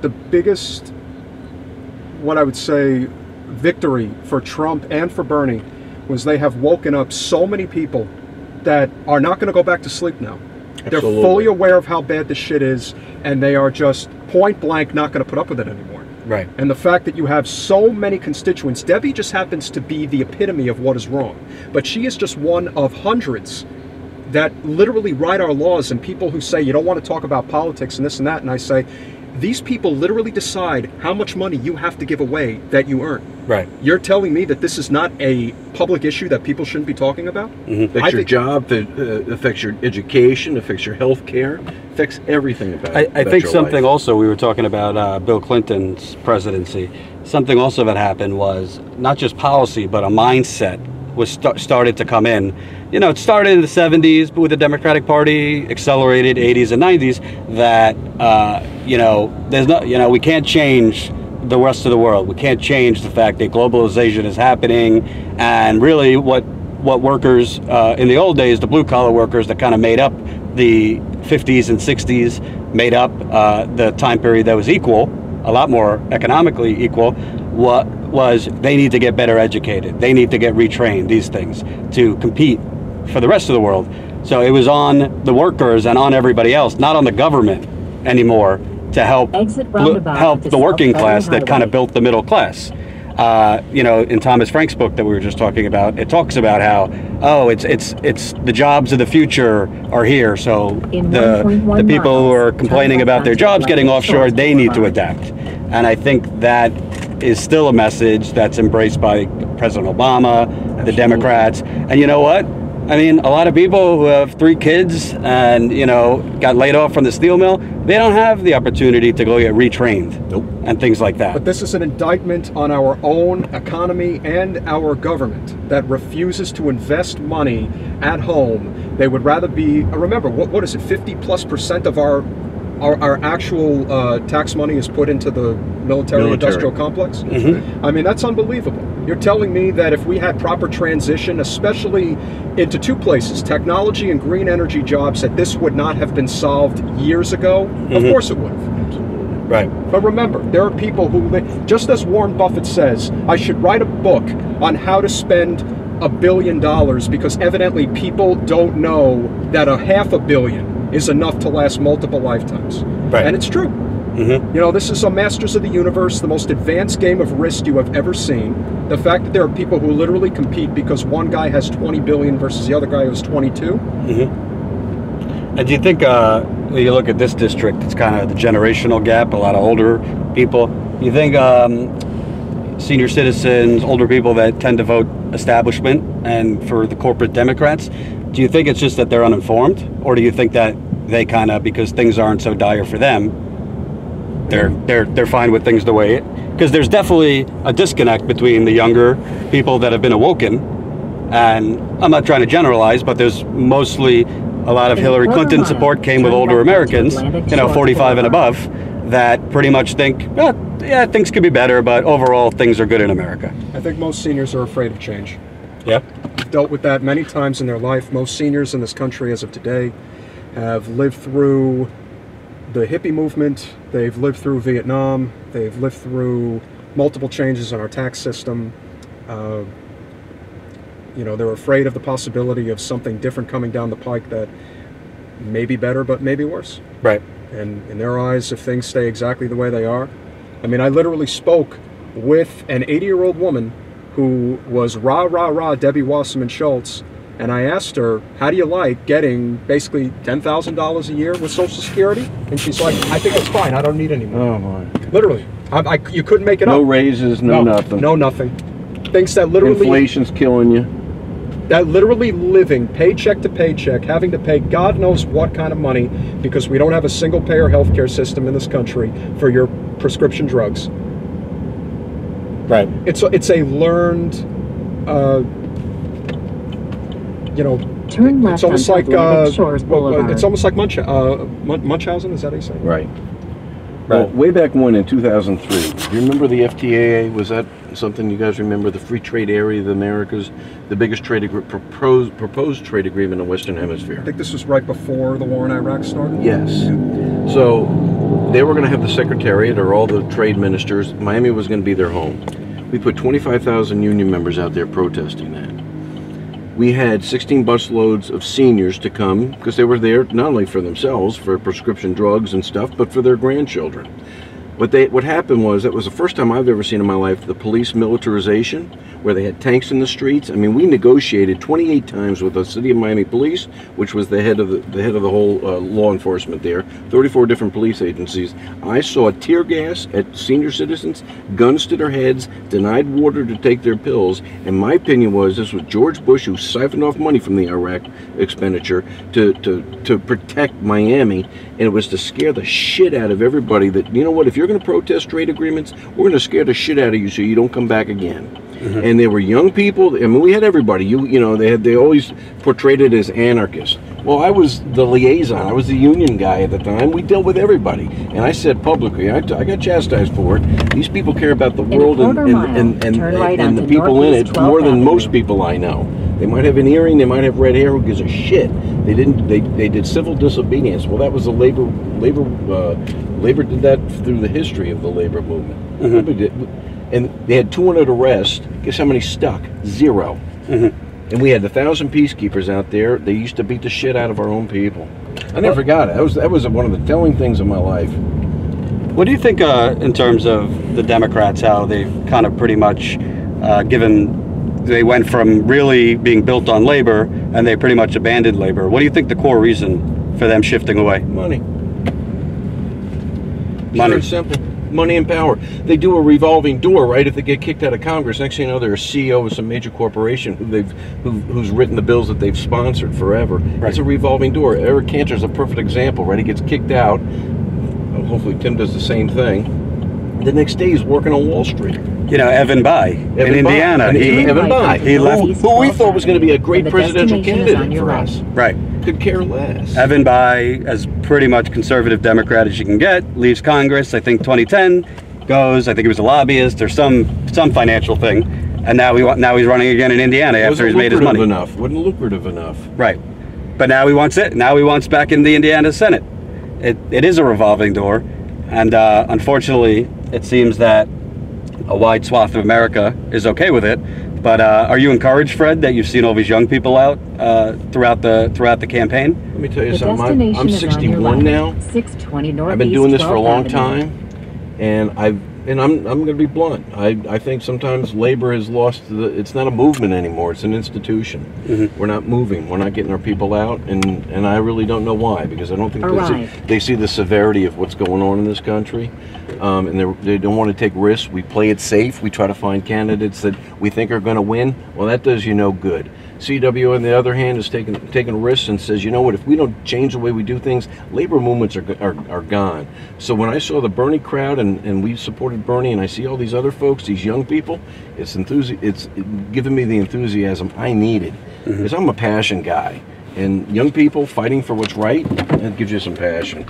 the biggest, what I would say, victory for Trump and for Bernie was they have woken up so many people that are not going to go back to sleep now. Absolutely. They're fully aware of how bad this shit is, and they are just point blank not going to put up with it anymore. Right. And the fact that you have so many constituents, Debbie just happens to be the epitome of what is wrong. But she is just one of hundreds that literally write our laws, and people who say you don't want to talk about politics and this and that, and I say, these people literally decide how much money you have to give away that you earn. Right. You're telling me that this is not a public issue that people shouldn't be talking about? Affects your job, affects your education, affects your health care, affects everything about I think your something life. also, we were talking about Bill Clinton's presidency, something also that happened was not just policy, but a mindset was started to come in. You know, it started in the 70s with the Democratic Party, accelerated 80s and 90s, that, you know, there's no, you know, we can't change the rest of the world. We can't change the fact that globalization is happening, and really what workers in the old days, the blue collar workers that kind of made up the 50s and 60s, made up the time period that was equal, a lot more economically equal, what was they need to get better educated. They need to get retrained, these things, to compete for the rest of the world. So it was on the workers and on everybody else, not on the government anymore, to help the working class that kind of built the middle class. You know, in Thomas Frank's book that we were just talking about, it talks about how, oh, it's the jobs of the future are here. So the people who are complaining about their jobs getting offshore, they need to adapt. And I think that is still a message that's embraced by President Obama, the Democrats. And you know what? I mean, a lot of people who have 3 kids and, you know, got laid off from the steel mill, they don't have the opportunity to go get retrained. Nope. And things like that. But this is an indictment on our own economy and our government that refuses to invest money at home. They would rather be, remember, what is it, 50+% of our actual tax money is put into the military-industrial complex? I mean, that's unbelievable. You're telling me that if we had proper transition, especially into 2 places, technology and green energy jobs, that this would not have been solved years ago? Of course it would have. Right. But remember, there are people who, just as Warren Buffett says, I should write a book on how to spend $1 billion because evidently people don't know that $500 million is enough to last multiple lifetimes. Right. And it's true. You know, this is a Masters of the Universe, the most advanced game of Risk you have ever seen. The fact that there are people who literally compete because one guy has 20 billion versus the other guy who has 22. And do you think, when you look at this district, it's kind of the generational gap, a lot of older people. You think senior citizens, older people that tend to vote establishment and for the corporate Democrats, do you think it's just that they're uninformed? Or do you think that they kind of, because things aren't so dire for them, they're fine with things the way it, because there's definitely a disconnect between the younger people that have been awoken, and I'm not trying to generalize, but there's mostly a lot of Hillary Clinton support came with older Americans, you know, 45 and above, that pretty much think, well, yeah, things could be better, but overall things are good in America. I think most seniors are afraid of change. Yeah. Dealt with that many times in their life. Most seniors in this country as of today have lived through the hippie movement, they've lived through Vietnam, they've lived through multiple changes in our tax system. You know, they're afraid of the possibility of something different coming down the pike that may be better, but may be worse. Right. And in their eyes, if things stay exactly the way they are, I mean, I literally spoke with an 80-year-old woman who was rah, Debbie Wasserman Schultz, and I asked her, how do you like getting basically $10,000 a year with Social Security? And she's like, I think it's fine. I don't need any more. Oh, my. Literally. You couldn't make it up. No raises, no nothing. No nothing. Things that literally... Inflation's killing you. That literally living paycheck to paycheck, having to pay God knows what kind of money because we don't have a single-payer healthcare system in this country for your prescription drugs. Right. It's a learned... you know, turn left, it's almost like it's almost like Munchausen. Is that how you say it? Right. Well, way back when in 2003, do you remember the FTAA? Was that something you guys remember? The Free Trade Area of the Americas, the biggest proposed trade agreement in the Western Hemisphere. I think this was right before the war in Iraq started. Yes. So they were going to have the Secretariat or all the trade ministers. Miami was going to be their home. We put 25,000 union members out there protesting that. We had 16 busloads of seniors to come because they were there not only for themselves, for prescription drugs and stuff, but for their grandchildren. What happened was, that was the first time I've ever seen in my life the police militarization, where they had tanks in the streets. I mean, we negotiated 28 times with the City of Miami Police, which was the head of the whole law enforcement there. 34 different police agencies. I saw tear gas at senior citizens, guns to their heads, denied water to take their pills. And my opinion was, this was George Bush who siphoned off money from the Iraq expenditure to protect Miami, and it was to scare the shit out of everybody that, you know what, if you're going to protest trade agreements, we're going to scare the shit out of you so you don't come back again. Mm-hmm. And they were young people. I mean, we had everybody. You know, they always portrayed it as anarchists. Well, I was the liaison. I was the union guy at the time. We dealt with everybody. And I said publicly, I got chastised for it. These people care about the world and the people in it more than most people I know. They might have an earring, they might have red hair, who gives a shit? They didn't. They did civil disobedience. Well, that was the labor did that through the history of the labor movement. Mm-hmm. And they had 200 arrests. Guess how many stuck? 0. Mm-hmm. And we had 1,000 peacekeepers out there. They used to beat the shit out of our own people. I never forgot it. That was one of the telling things of my life. What do you think in terms of the Democrats, how they've kind of pretty much they went from really being built on labor and they pretty much abandoned labor? What do you think the core reason for them shifting away? Money. Very simple. Money and power. They do a revolving door, right? If they get kicked out of Congress, next thing you know, they're a CEO of some major corporation who's written the bills that they've sponsored forever. Right. It's a revolving door. Eric Cantor's a perfect example, right? He gets kicked out. Well, hopefully Tim does the same thing. The next day he's working on Wall Street. You know, Evan Bayh in Indiana. Evan Bayh, he left, who we thought was going to be a great presidential candidate for us. Right. Could care less. Evan Bayh, as pretty much conservative Democrat as you can get, leaves Congress, I think 2010, goes, I think he was a lobbyist or some financial thing, and now he's running again in Indiana after he's made his money. Wasn't lucrative enough. Right. But now he wants it. Now he wants back in the Indiana Senate. It is a revolving door, and unfortunately, it seems that a wide swath of America is okay with it. But are you encouraged, Fred, that you've seen all these young people out throughout the campaign? Let me tell you something. I'm 61 now. 620 Northeast. I've been doing this for a long time, and I'm going to be blunt. I think sometimes labor has lost it's not a movement anymore. It's an institution. Mm-hmm. We're not moving. We're not getting our people out, and I really don't know why, because I don't think they see the severity of what's going on in this country, and they don't want to take risks. We play it safe. We try to find candidates that we think are going to win. Well, that does you no good. CW, on the other hand, is taking risks and says, you know what, if we don't change the way we do things, labor movements are gone. So when I saw the Bernie crowd, and we supported Bernie, and I see all these other folks, these young people, it's giving me the enthusiasm I needed. Because I'm a passion guy. And young people fighting for what's right, that gives you some passion.